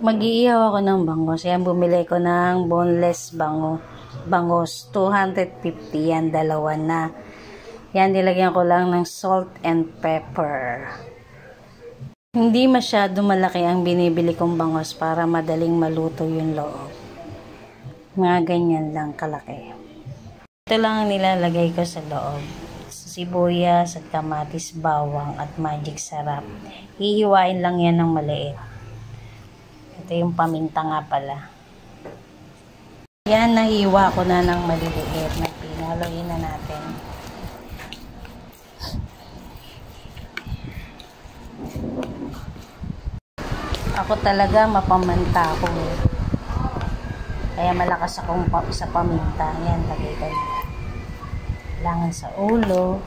Mag-iihaw ako ng bangos. Yan, bumili ko ng boneless bangos. 250 yan, dalawa na. Yan, nilagyan ko lang ng salt and pepper. Hindi masyado malaki ang binibili kong bangos para madaling maluto yung loob. Mga ganyan lang kalaki. Ito lang ang nilalagay ko sa loob. Sibuyas at kamatis, bawang at magic sarap. Hihiwain lang yan ng maliit. Ito yung paminta nga pala. Yan, nahiwa ko na ng maliliit. Pinaloyin na natin. Ako talaga mapamanta ako. Kaya malakas akong sa paminta. Yan, lagay ko. Kailangan sa ulo.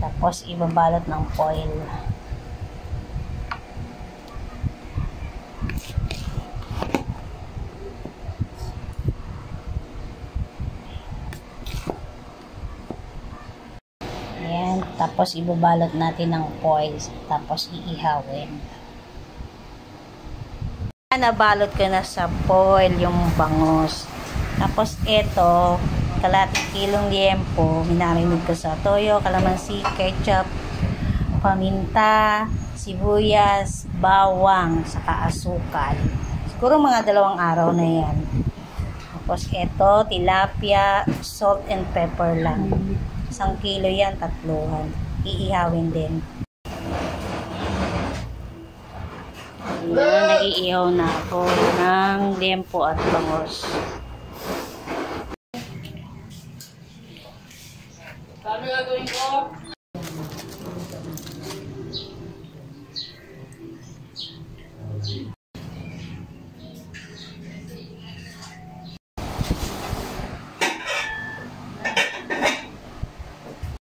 Tapos ibabalot ng foil. Ayan, tapos ibabalot natin ng foil. Tapos iihawin. Nabalot ko na sa foil yung bangos. Tapos ito, kalating kilong liempo, minarinig ko sa toyo, kalamansi, ketchup, paminta, sibuyas, bawang, saka asukal. Siguro mga 2 araw na yan. Tapos ito, tilapia, salt and pepper lang. 1 kilo yan, 3. Iihawin din. Ayan, nag-iihaw na ako ng liempo at bangos. Sabi gagawin ko?